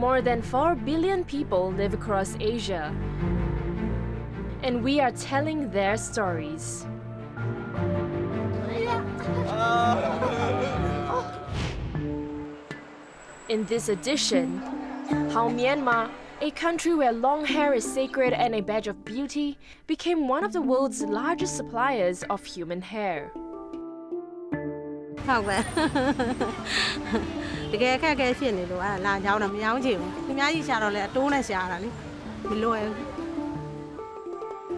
More than 4 billion people live across Asia, and we are telling their stories. In this edition, how Myanmar, a country where long hair is sacred and a badge of beauty, became one of the world's largest suppliers of human hair. ဟုတ်ပဲတကယ်အခက်အခဲဖြစ်နေလို့အဲ့ဒါလာကြောင်းတော့မရောင်းချင်ဘူးသူများကြီးရှာတော့လေအတိုးနဲ့ရှာတာလေမလွယ်ဘူး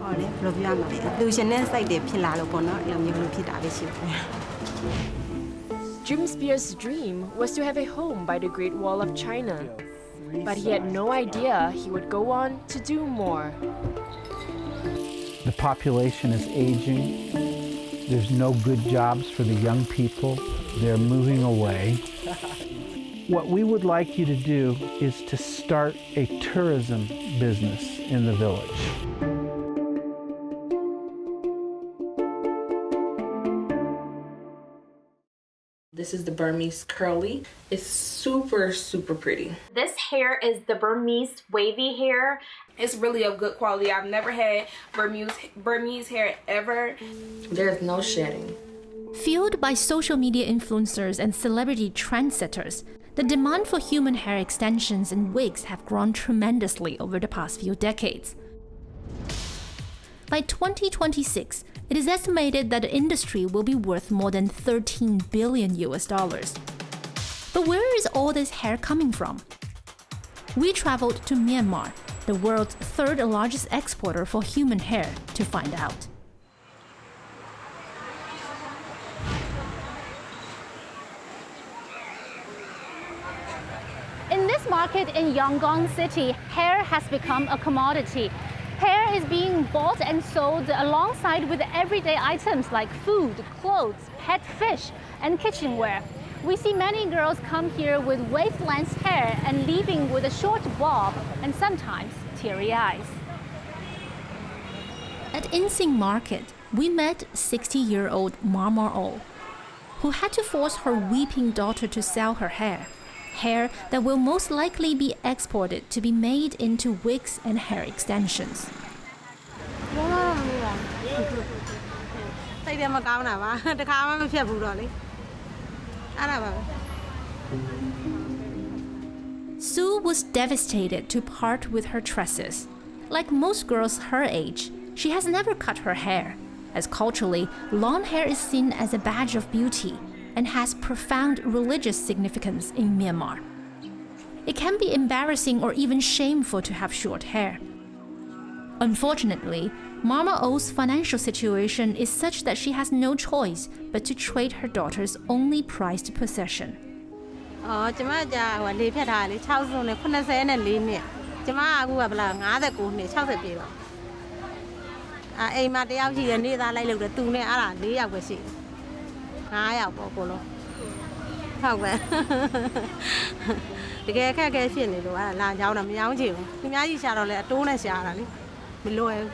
ဟောလေဘယ်လိုပြောရမလဲလူရှင်နဲ့စိုက်တယ်ဖြစ်လာလို့ပေါ့နော်အဲ့လိုမျိုးဖြစ်တာပဲရှိတယ် Jim Spears' dream was to have a home by the Great Wall of China, but he had no idea he would go on to do more. The population is aging. There's no good jobs for the young people. They're moving away. What we would like you to do is to start a tourism business in the village. This is the Burmese curly. It's super, super pretty. This hair is the Burmese wavy hair. It's really of good quality. I've never had Burmese hair ever. There's no shedding. Fueled by social media influencers and celebrity trendsetters, the demand for human hair extensions and wigs have grown tremendously over the past few decades. By 2026, it is estimated that the industry will be worth more than $13 billion. But where is all this hair coming from? We traveled to Myanmar, the world's third largest exporter for human hair, to find out. In this market in Yangon City, hair has become a commodity. Hair is being bought and sold alongside with everyday items like food, clothes, pet fish, and kitchenware. We see many girls come here with waist-length hair and leaving with a short bob and sometimes teary eyes. At Insing Market, we met 60-year-old Miro Lu, who had to force her weeping daughter to sell her hair that will most likely be exported to be made into wigs and hair extensions. Sue was devastated to part with her tresses. Like most girls her age, she has never cut her hair, as culturally, long hair is seen as a badge of beauty and has profound religious significance in Myanmar. It can be embarrassing or even shameful to have short hair. Unfortunately, Miro Lu's financial situation is such that she has no choice but to trade her daughter's only prized possession. ကျမကြာဟိုလေးဖြတ်ထားလေ60နဲ့84နှစ်ကျမအခုကဘလား59နှစ်60ပြည့်တော့အိမ်မှာတယောက်ရှိတယ်နေသားလိုက်လို့တယ်သူနဲ့အဲ့ဒါ4ယောက်ပဲရှိတယ်9ယောက်ပေါ့ကိုလုံးဟုတ်ပဲတကယ်အခက်အခဲဖြစ်နေလို့အဲ့ဒါလာကြောင်းတော့မရောင်းချင်ဘူးသူများကြီးရှာတော့လေအတိုးနဲ့ရှာတာလေမလွယ်ဘူး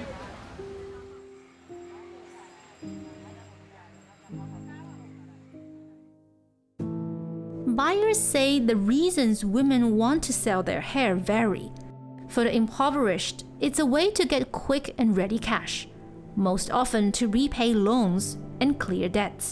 Buyers say the reasons women want to sell their hair vary. For the impoverished, it's a way to get quick and ready cash, most often to repay loans and clear debts.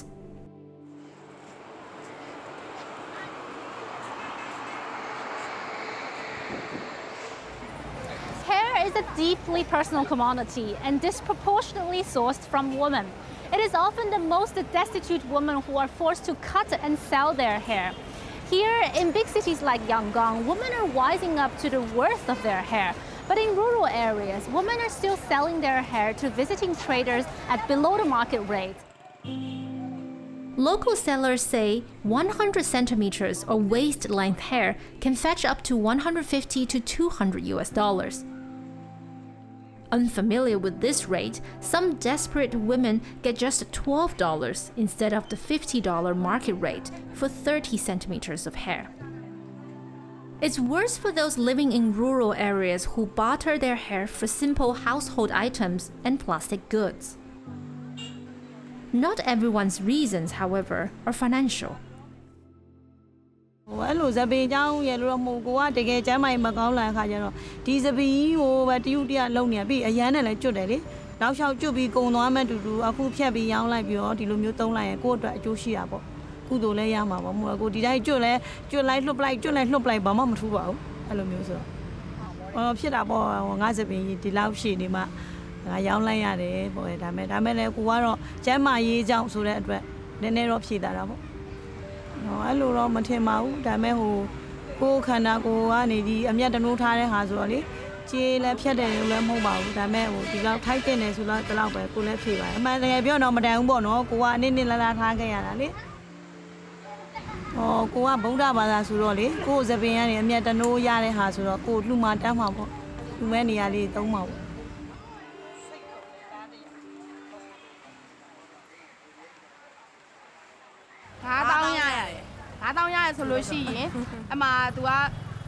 Hair is a deeply personal commodity and disproportionately sourced from women. It is often the most destitute women who are forced to cut and sell their hair. Here in big cities like Yangon, women are wising up to the worth of their hair. But in rural areas, women are still selling their hair to visiting traders at below the market rate. Local sellers say 100 centimeters or waist-length hair can fetch up to $150 to $200. Unfamiliar with this rate, some desperate women get just $12 instead of the $50 market rate for 30 centimeters of hair. It's worse for those living in rural areas who barter their hair for simple household items and plastic goods. Not everyone's reasons, however, are financial. ဟို ပေါ့အဲ့လိုဇပင်เจ้าရဲ့လို့တော့မဟုတ်ကိုကတကယ်ကျမ်းမိုင်မကောင်းလာတဲ့ခါကျတော့ဒီဇပင်ကြီးကိုပဲတရုတ်တရလုံနေပြီအရန်နဲ့လည်းကျွတ်တယ်လေနောက်လျှောက်ကျွတ်ပြီးကုံသွားမဲ့တူတူအခုဖြတ်ပြီးရောင်းလိုက်ပြီးတော့ဒီလိုမျိုးသုံးလိုက်ရင်ကိုယ့်အတွက်အကျိုးရှိတာပေါ့ကုသိုလ်လည်းရမှာပေါ့မို့ကိုဒီတိုင်းကျွတ်လိုက်လှုပ်လိုက်ကျွတ်လိုက်လှုပ်လိုက်ဘာမှမထူးပါဘူးအဲ့လိုမျိုးဆိုတော့ဖြစ်တာပေါ့ငါဇပင်ကြီးဒီလောက်ရှည်နေမှငါရောင်းလိုက်ရတယ်ပေါ့ဒါမဲ့လည်းကိုကတော့ကျမ်းမာရေးကြောင့်ဆိုတဲ့အတွက်နည်းနည်းတော့ဖြေတာပေါ့အဲ့လိုတော့မထင်ပါဘူးဒါမဲ့ကိုခန္ဓာကိုယ်ကနေဒီအမျက်တနိုးထားတဲ့ဟာဆိုတော့လေကြေးလည်းဖြတ်တယ်လို့လည်းမဟုတ်ပါဘူးဒါမဲ့ဒီလောက်ထိုက်တင်တယ်ဆိုတော့ဒီလောက်ပဲကိုလည်းဖြေပါတယ်အမှန်တကယ်ပြောတော့မတန်ဘူးပေါ့နော်ကိုကအနည်းလာထားခဲ့ရတာလေကိုကဗုဒ္ဓဘာသာဆိုတော့လေကိုဇပင်ကနေအမျက်တနိုးရတဲ့ဟာဆိုတော့ကိုလှူမှတန်းမှာပေါ့လှူမဲ့နေရာလေးသုံးမှာပေါ့9000ရတယ်ဆိုလို့ရှိရင်အမှ तू က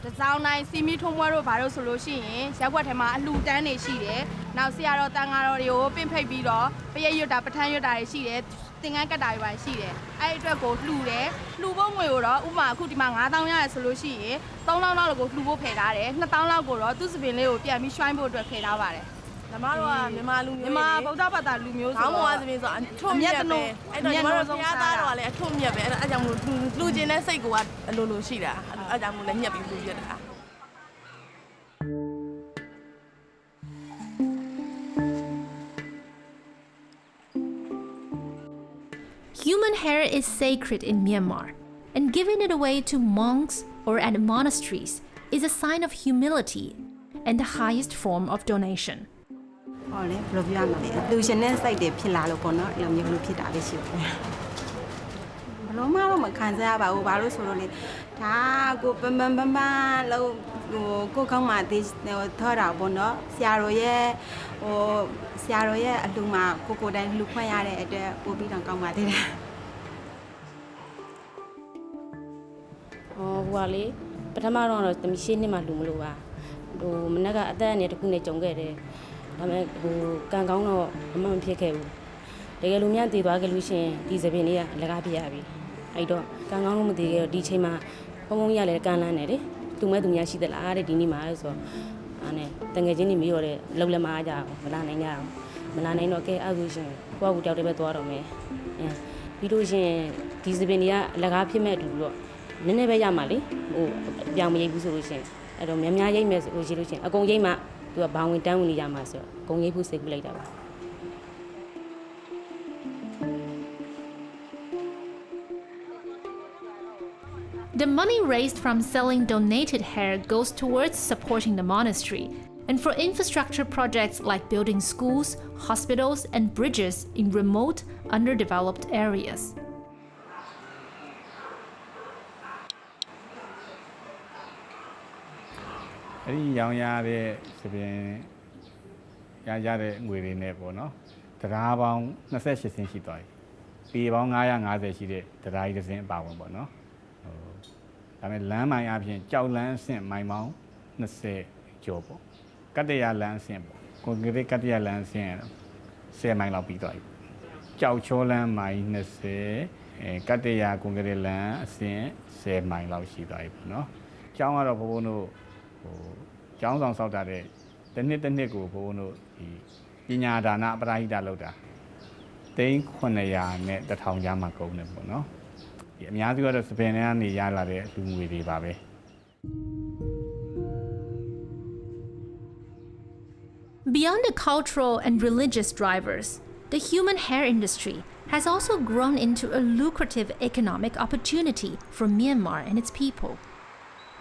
တစောင်းတိုင်းစီမီထုံးပွဲတို့ဘာလို့ဆိုလို့ရှိရင်ရက်ွက်ထဲမှာအလှူတန်းတွေရှိတယ်နောက်ဆရာတော်တန်ဃာတော်တွေကိုပင့်ဖိတ်ပြီးတော့ပရိတ်ရွတ်တာပဋ္ဌာန်းရွတ်တာတွေရှိတယ်သင်္ကန်းကတ်တာတွေပါရှိတယ်အဲ့ဒီအတွက်ကိုလှူတယ်လှူဖို့ငွေကိုတော့ဥပမာအခုဒီမှာ9000ရတယ်ဆိုလို့ရှိရင်3000လောက်ကိုလှူဖို့ဖယ်ထားတယ်2000လောက်ကိုတော့သူ့စပင်လေးကိုပြန်ပြီးရွှိုင်းဖို့အတွက်ဖယ်ထားပါတယ်ညီမတို့ကမြန်မာလူမျိုးမြန်မာဗုဒ္ဓဘာသာလူမျိုးဆိုတော့ခေါင်းမွားစပင်ဆိုအထွတ်မြတ်ပဲအဲ့တော့ညီမတို့ဘုရားသားတော်ကလည်းအထွတ်မြတ်ပဲအဲ့ဒါကြောင့်မို့လူချင်းတဲ့စိတ်ကအလိုရှိတာအဲ့ကြောင့်မို့လည်းညက်ပြီးလူပြတာ Human hair is sacred in Myanmar, and giving it away to monks or at monasteries is a sign of humility and the highest form of donation. ဟောလေဘယ်လိုပြောရမလဲလူရှင်တဲ့စိတ်တွေဖြစ်လာလို့ပေါ့နော်အဲ့လိုမျိုးဖြစ်တာလေးရှိတယ်ဘယ်လိုမှတော့မခံစားရပါဘူးဘာလို့ဆိုတော့လေဒါကိုပန်းလို့ကိုကောင်းမှသိထော်တာပေါ့နော်ဆရာတော်ရဲ့အလှမှာကိုတိုင်းလှခွင့်ရတဲ့အတွက်ပို့ပြီးတော့ကောင်းပါသေးတယ်ဟိုကလေပထမတော့တမီရှင်းနှစ်မှလူမလို့ပါမနက်ကအသက်အနေတစ်ခုနဲ့ကြုံခဲ့တယ်ဒါပေမဲ့ကံကောင်းတော့မဖြစ်ခဲ့ဘူးတကယ်လို့များတည်သွားခဲ့လို့ရှင်ဒီစပင်လေးကအလကားပြရပြီအဲ့တော့ကံကောင်းလို့မတည်ခဲ့တော့ဒီချိန်မှာဘုံရလဲကန်းလန်းနေတယ်သူမဲ့သူများရှိသလားတဲ့ဒီနေ့မှာဆိုတော့အဲ့နဲ့တငယ်ချင်းတွေမေးတော့တဲ့လုံလည်းမအားကြဘူးမလာနိုင်ကြဘူးမလာနိုင်တော့ကဲအဲ့ဆိုရှင်ကိုကတယောက်တည်းပဲသွားတော့မယ်ပြီးလို့ရှင်ဒီစပင်တွေကအလကားဖြစ်မဲ့အတူတော့နည်းနည်းပဲရမှာလေပြောင်းမရိပ်ဘူးဆိုလို့ရှင်အဲ့တော့များရိပ်မယ်ဆိုလို့ရှိလို့ရှင်အကုန်ရိပ်မှသူကဘာဝင်တန်းဝင်နေရမှာဆိုတော့အကုန်ရိပ်ဖို့စိတ်ကူးလိုက်တာပါ The money raised from selling donated hair goes towards supporting the monastery and for infrastructure projects like building schools, hospitals, and bridges in remote, underdeveloped areas. အဲ့ဒီရောင်ရတဲ့စပင်ရတဲ့ငွေတွေနဲ့ပေါ့နော်တရားပေါင်း28ဆင်းရှိသွားပြီပေပေါင်း950ရှိတဲ့တရားကြီးတစ်စင်းအပါဝင်ပေါ့နော်ဒါပေမဲ့လမ်းမိုင်အပြင်ကြောက်လန်းအဆင့်မိုင်ပေါင်း20ကျော်ပေါ့ကတ္တရာလမ်းအဆင့်ပေါ့ကွန်ကရစ်ကတ္တရာလမ်းအဆင့်10မိုင်လောက်ပြီးသွားပြီကြောက်ချောလမ်းမိုင်20ကတ္တရာကွန်ကရစ်လမ်းအဆင့်10မိုင်လောက်ရှိသွားပြီပေါ့နော်ကျောင်းကတော့ဘုန်းတို့ကျောင်းဆောင်ဆောက်တာတဲ့တစ်နှစ်ကိုဘုန်းတို့ဒီပညာဒါနပရာဟိတလုပ်တာ900နဲ့1000ကျားမှာကုန်တယ်ပေါ့နော်ဒီအများစုကတော့စပင်ထဲကနေရလာတဲ့လူငွေတွေပါပဲ Beyond the cultural and religious drivers, the human hair industry has also grown into a lucrative economic opportunity for Myanmar and its people.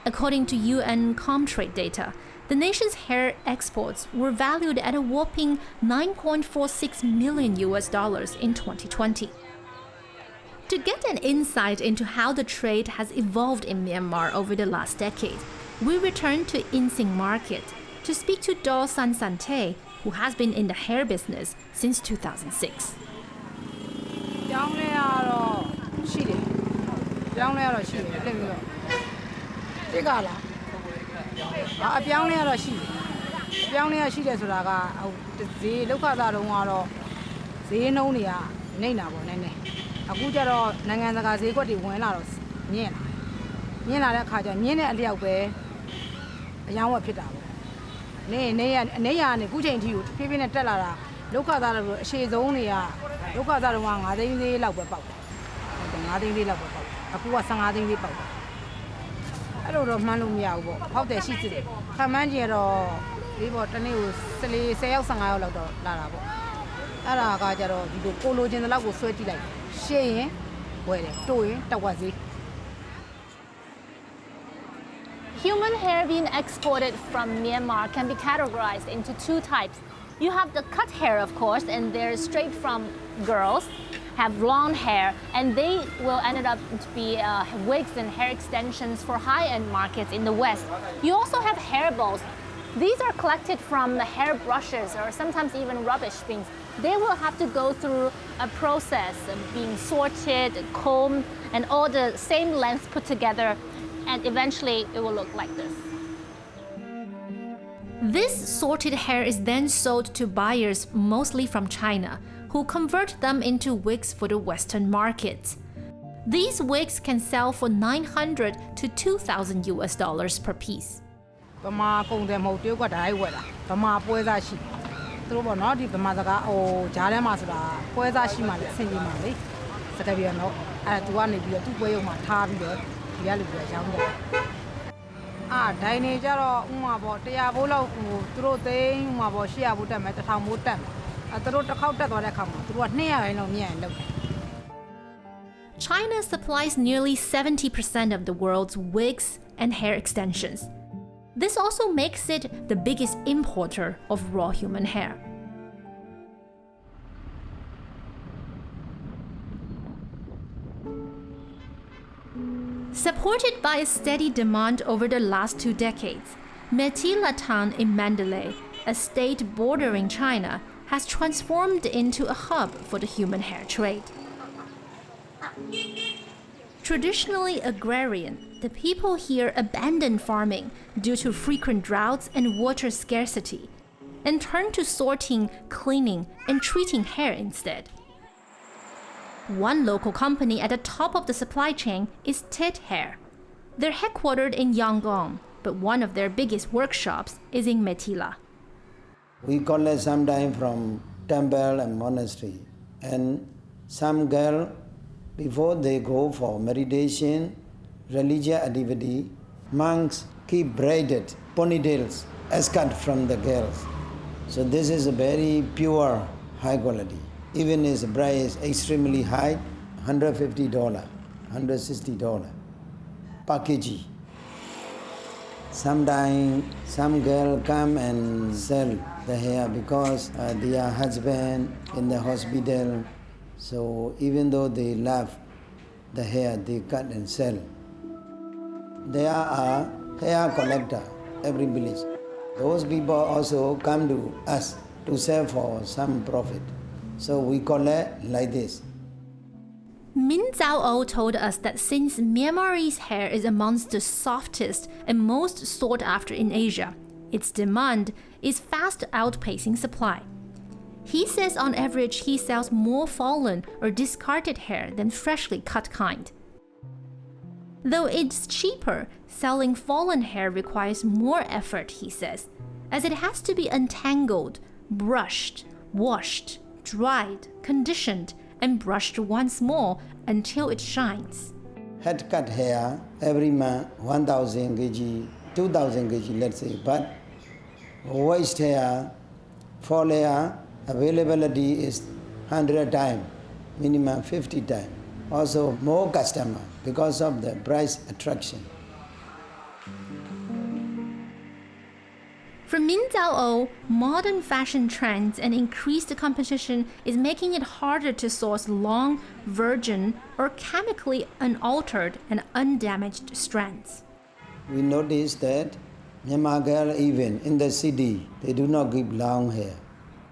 According to UN Comtrade data, the nation's hair exports were valued at a whopping $9.46 million in 2020. To get an insight into how the trade has evolved in Myanmar over the last decade, we returned to Insing Market to speak to Do San Sante, who has been in the hair business since 2006. ပြောင်းလဲရတော့ရှိတယ်ပြောင်းလဲရတော့ရှိတယ်လက်ပြီးတော့တိတ်ကလားအပြောင်းလဲရတော့ရှိတယ်အပြောင်းလဲရရှိတယ်ဆိုတာကဈေးလောက်ခသားတုန်းကတော့ဈေးနှုန်းတွေကနှိမ့်တာပေါ့နည်းနည်းအခုကျတော့နိုင်ငံတကာဈေးကွက်တွေဝင်လာတော့ညင်လာ မြင်လာတဲ့အခါကျမြင်တဲ့အလျောက်ပဲအယောင်းဝက်ဖြစ်တာပေါ့နေရနေခုချိန်ထိကိုဖြည်းဖြည်းနဲ့တက်လာတာလောက်ခသားလို့အရှိဆုံးတွေကလောက်ခသားတော့9သိန်းသေးလောက်ပဲပေါက်တယ်9သိန်းသေးလောက်ပဲပေါက်အခုက15သိန်းသေးပေါက်တယ်အဲ့လိုတော့မှန်းလို့မရဘူးပေါ့ဖောက်တယ်ရှိစစ်တယ်ခမ်းမှန်းကြည့်တော့ဒီပေါ့တနေ့ကို10ယောက်15ယောက်လောက်တော့လာတာပေါ့အဲ့ဒါကကြတော့ဒီလိုကိုလိုချင်တဲ့လောက်ကိုဆွဲကြည့်လိုက်ရှေ့ရင်ဝယ်တယ်တိုးရင်တက်ဝက်ဈေး Human hair being exported from Myanmar can be categorized into two types. You have the cut hair, of course, and they're straight from girls, have blonde hair, and they will end up to be wigs and hair extensions for high-end markets in the West. You also have hair balls. These are collected from the hair brushes or sometimes even rubbish bins. They will have to go through a process of being sorted, combed, and all the same length put together, and eventually it will look like this. This sorted hair is then sold to buyers mostly from China, who convert them into wigs for the Western markets. These wigs can sell for $900 to $2,000 per piece. ဗမာကုန်တယ်မဟုတ်တရုတ်ကဓာတ်ဝယ်တာဗမာပွဲစားရှိသူတို့ပေါ့နော်ဒီဗမာစကားဂျားထဲမှာဆိုတာပွဲစားရှိမှလည်းအဆင်ပြေမှာလေစကားပြန်တော့အဲ့ဒါသူကနေပြီးတော့သူ့ပွဲရုံမှာထားပြီးတော့ဒီကလူတွေရောင်းတယ်ဒိုင်နေကြတော့ဥမာပေါ့100ဘိုးလောက်သူတို့သိန်းဥမာပေါ့800ဘိုးတက်မယ်1000ဘိုးတက်မယ်သူတို့တစ်ခေါက်တက်သွားတဲ့အခါမှာသူတို့က200ခိုင်လောက်မြင့်ရင်လုပ်တယ် China supplies nearly 70% of the world's wigs and hair extensions. This also makes it the biggest importer of raw human hair. Supported by a steady demand over the last 2 decades, Metila town in Mandalay, a state bordering China, has transformed into a hub for the human hair trade. Traditionally agrarian, the people here abandoned farming due to frequent droughts and water scarcity, and turned to sorting, cleaning, and treating hair instead. One local company at the top of the supply chain is Tit Hair. They're headquartered in Yangon, but one of their biggest workshops is in Metila. We collect sometime from temple and monastery, and some girl, before they go for meditation, religious activity, monks keep braided ponytails as cut from the girls. So this is a very pure, high quality. Even its price is extremely high, $150, $160 per kg. Sometimes some girl come and sell the hair because their husband in the hospital. So even though they love the hair, they cut and sell. There are hair collector every village. Those people also come to us to sell for some profit. So we collect like this. Min Zhao told us that since Myanmarese hair is amongst the softest and most sought after in Asia, its demand is fast outpacing supply. He says on average he sells more fallen or discarded hair than freshly cut kind. Though it's cheaper, selling fallen hair requires more effort, he says, as it has to be untangled, brushed, washed, dried, conditioned, and brushed once more until it shines. Head cut hair every month, 1,000 kg, 2,000 kg, let's say, but waist hair, fall hair, availability is 100 times, minimum 50 times. Also more customer because of the price attraction. For Min Zhao, modern fashion trends and increased competition is making it harder to source long, virgin, or chemically unaltered and undamaged strands. We noticed that Myanmar girl even in the city, they do not keep long hair.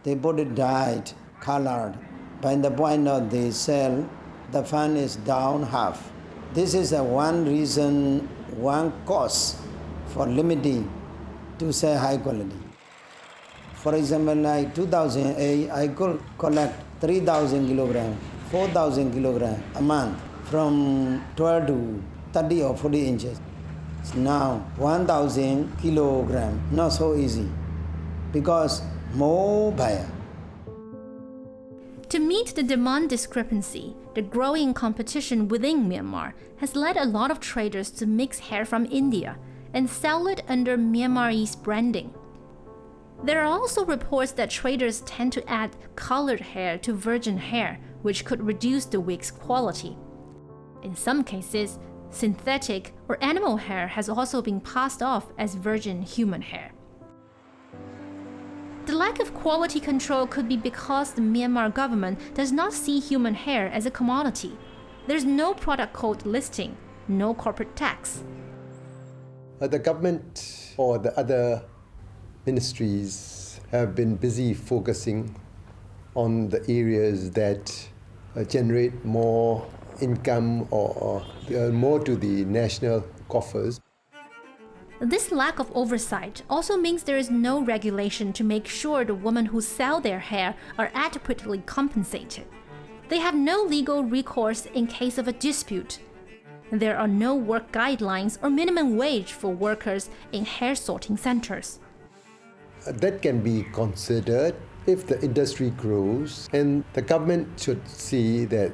They put it dyed, colored. By the point of they sell, the fund is down half. This is one reason, one cause for limiting to sell high quality. For example, like 2008, I could collect 3,000 kilograms, 4,000 kilograms a month from 12 to 30 or 40 inches. Now 1,000 kilogram, not so easy because more buyer. To meet the demand discrepancy, the growing competition within Myanmar has led a lot of traders to mix hair from India and sell it under Myanmarese branding. There are also reports that traders tend to add colored hair to virgin hair, which could reduce the wig's quality. In some cases, synthetic or animal hair has also been passed off as virgin human hair. The lack of quality control could be because the Myanmar government does not see human hair as a commodity. There's no product code listing, no corporate tax. The government or the other ministries have been busy focusing on the areas that generate more income or more to the national coffers. This lack of oversight also means there is no regulation to make sure the women who sell their hair are adequately compensated. They have no legal recourse in case of a dispute. There are no work guidelines or minimum wage for workers in hair sorting centers. That can be considered if the industry grows, and the government should see that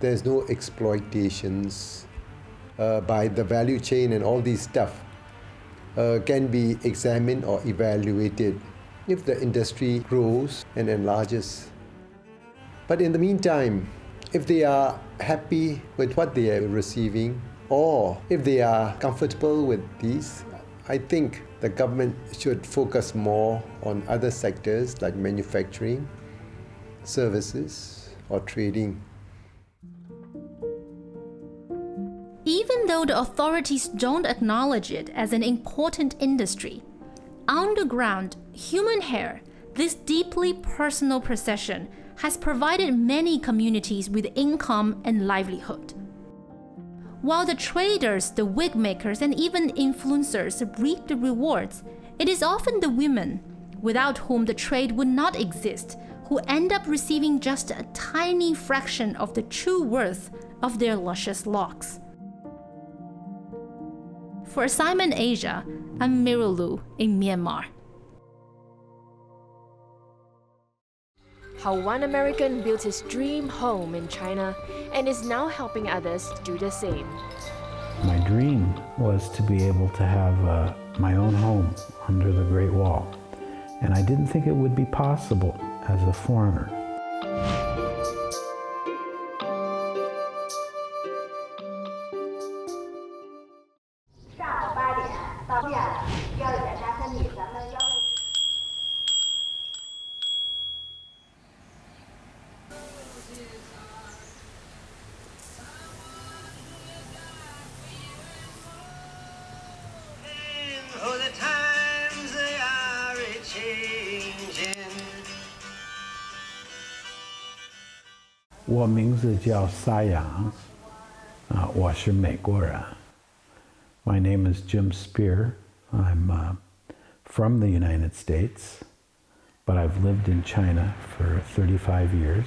there's no exploitations by the value chain, and all these stuff can be examined or evaluated if the industry grows and enlarges. But in the meantime, if they are happy with what they are receiving, or if they are comfortable with these, I think the government should focus more on other sectors like manufacturing, services, or trading. Even though the authorities don't acknowledge it as an important industry, on the ground, human hair, this deeply personal possession, has provided many communities with income and livelihood. While the traders, the wig makers, and even influencers reap the rewards, it is often the women, without whom the trade would not exist, who end up receiving just a tiny fraction of the true worth of their luscious locks. For Assignment Asia, I'm Miro Lu in Myanmar. How one American built his dream home in China and is now helping others do the same. My dream was to be able to have my own home under the Great Wall, and I didn't think it would be possible as a foreigner. My name is My name is Jim Spear. I'm from the United States, but I've lived in China for 35 years.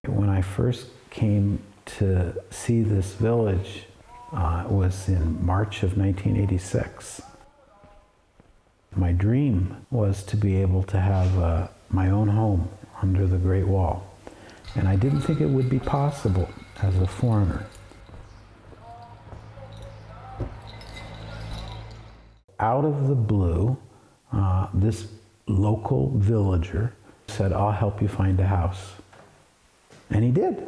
When I first came to see this village, it was in March of 1986. My dream was to be able to have my own home under the Great Wall, and I didn't think it would be possible as a foreigner. Out of the blue, this local villager said, "I'll help you find a house." And he did.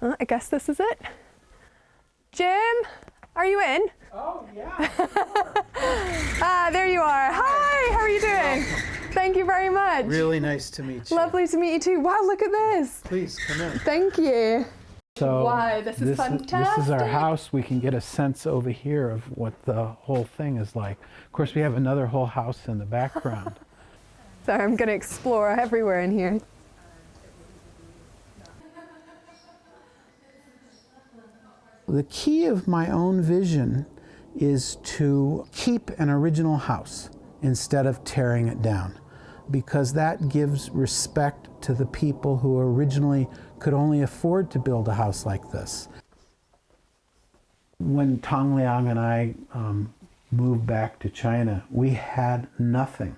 I guess this is it. Jim, are you in? Oh, yeah. There you are. Hi, how are you doing? Thank you very much. Really nice to meet you. Lovely to meet you too. Wow, look at this. Please, come in. Thank you. So wow, this is fantastic. This is our house. We can get a sense over here of what the whole thing is like. Of course, we have another whole house in the background. So I'm going to explore everywhere in here. The key of my own vision is to keep an original house. instead of tearing it down, because that gives respect to the people who originally could only afford to build a house like this. When Tang Liang and I moved back to China, we had nothing.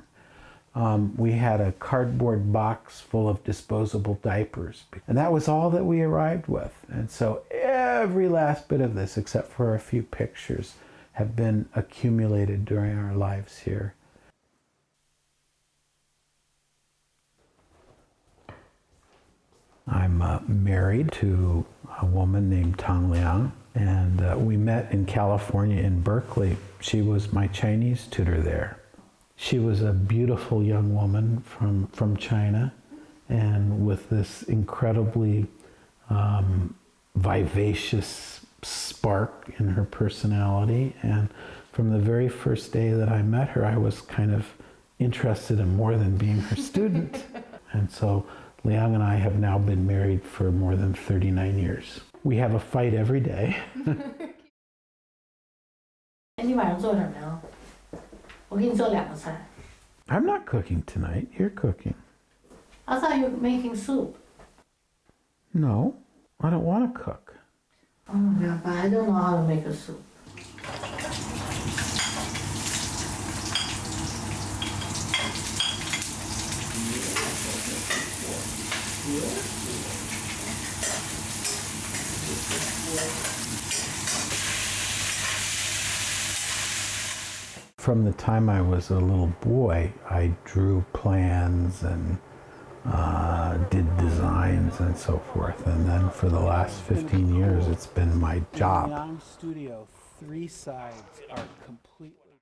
We had a cardboard box full of disposable diapers, and that was all that we arrived with. And so every last bit of this, except for a few pictures, have been accumulated during our lives here. I'm married to a woman named Tang Liang, and we met in California in Berkeley. She was my Chinese tutor there. She was a beautiful young woman from China, and with this incredibly vivacious spark in her personality. And from the very first day that I met her, I was kind of interested in more than being her student. And so Liang and I have now been married for more than 39 years. We have a fight every day. I'm not cooking tonight. You're cooking. I thought you were making soup. No, I don't want to cook. Oh yeah, but I don't know how to make a soup. From the time I was a little boy, I drew plans and did designs and so forth. And then for the last 15 years, it's been my job. In the studio, 3 sides are completely...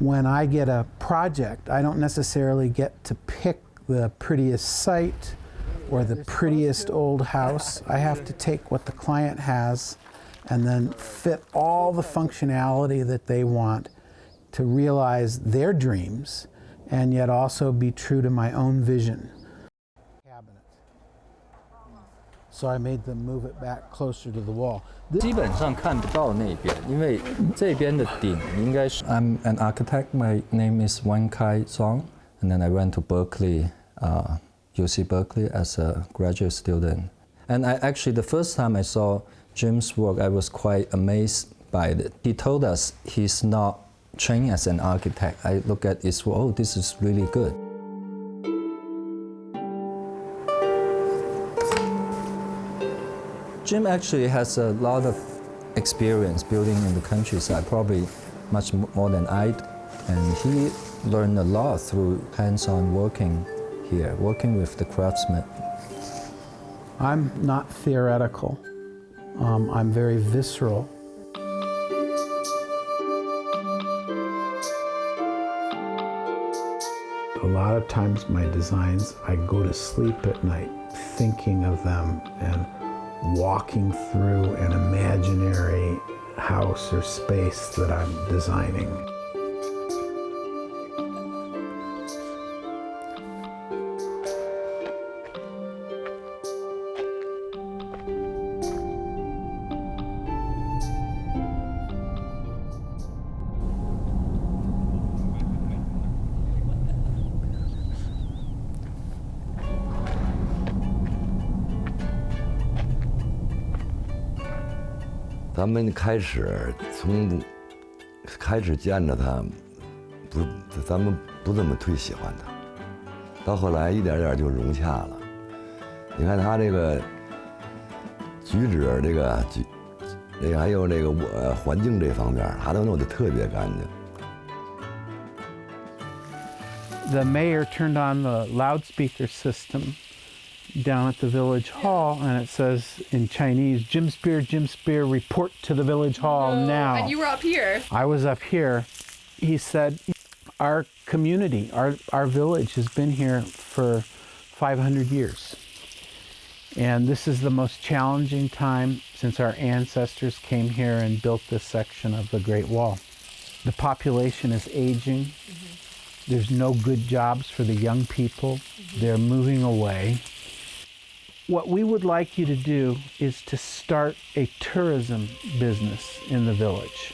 When I get a project, I don't necessarily get to pick the prettiest site or the prettiest old house. I have to take what the client has and then fit all the functionality that they want to realize their dreams and yet also be true to my own vision. So I made them move it back closer to the wall. 基本上看不到那边，因为这边的顶应该是。I'm an architect. My name is Wan Kai Zong, and then I went to Berkeley, UC Berkeley, as a graduate student. And I actually, the first time I saw Jim's work, I was quite amazed by it. He told us he's not trained as an architect. I look at his work, oh, this is really good. Jim actually has a lot of experience building in the countryside, probably much more than I do. And he learned a lot through hands-on working here, working with the craftsmen. I'm not theoretical. I'm very visceral. A lot of times my designs, I go to sleep at night thinking of them and walking through an imaginary house or space that I'm designing.咱们从开始见着他，咱们不怎么忒喜欢他，到后来一点点就融洽了。你看他这个举止，这个还有这个环境这方面，他都弄得特别干净。The mayor turned on the loudspeaker system down at the village hall, and it says in Chinese, Jim Spear, report to the village hall now. And you were up here. I was up here. He said, our community, our village has been here for 500 years. And this is the most challenging time since our ancestors came here and built this section of the Great Wall. The population is aging. There's no good jobs for the young people. They're moving away. What we would like you to do is to start a tourism business in the village.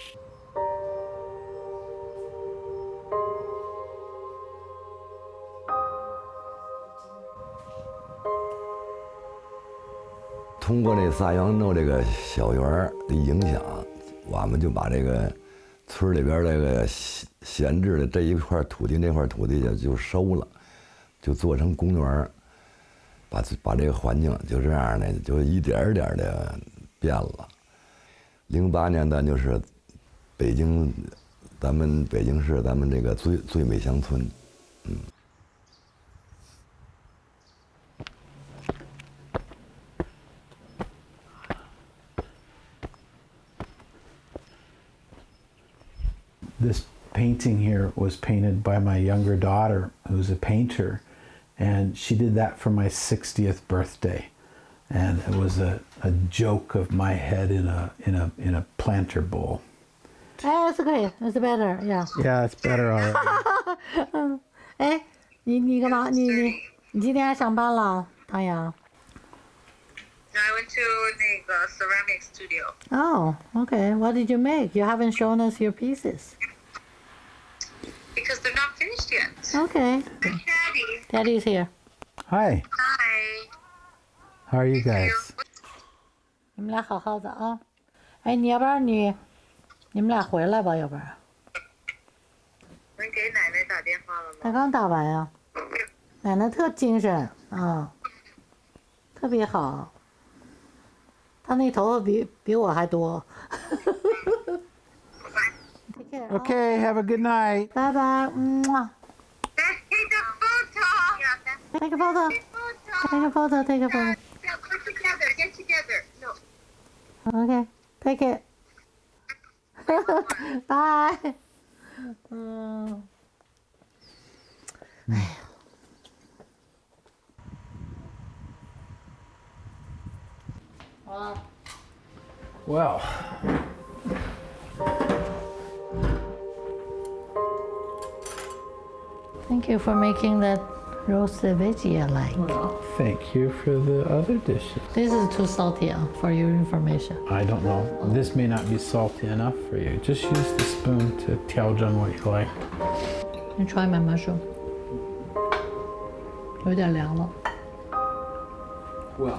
通过那撒羊肉这个小园的影响，我们就把这个村里边这个闲置的这一块土地，那块土地就收了，就做成公园，把这个环境就这样的就一点一点的变了。08年咱就是北京，咱们北京市咱们这个最美乡村，This painting here was painted by my younger daughter, who's a painter, and she did that for my 60th birthday. And it was a joke of my head in a planter bowl. It's okay. It's better. Yeah. Yeah, it's better already. 哎，你干嘛？你今天上班了，唐阳 I went to the ceramic studio. Oh, okay. What did you make? You haven't shown us your pieces. Because they're not finished yet. Okay. Daddy. Daddy's here. Hi. Hi. How are you guys? 你们俩好好的啊。哎，你要不然你们俩回来吧，要不然。能给奶奶打电话了吗？他刚打完呀。奶奶特精神啊，特别好。她那头发比我还多。Okay, have a good night. Bye bye. Let's take a photo. Take a photo. Take a photo. Take a photo. Get together. Get together. No. Okay. Take it. Bye. Well, thank you for making that roasted veggie I like. thank you for the other dishes. This is too salty for your information. I don't know. This may not be salty enough for you. Just use the spoon to tell John what you like. You try my mushroom. 有点凉了。 Well.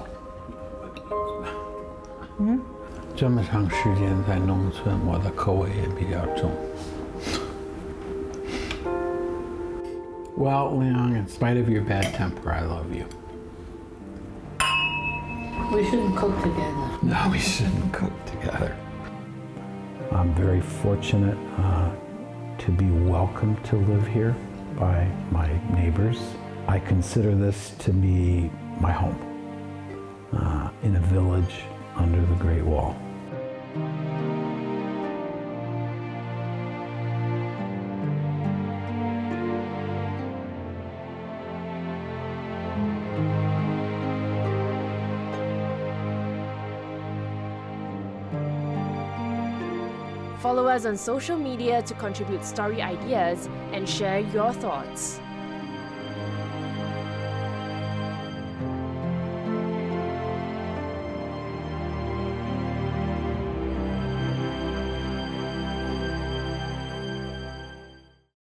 这么长时间在农村，我的口味也比较重。Well, Leon, in spite of your bad temper, I love you. We shouldn't cook together. No, we shouldn't cook together. I'm very fortunate to be welcomed to live here by my neighbors. I consider this to be my home in a village under the Great Wall. Follow us on social media to contribute story ideas and share your thoughts.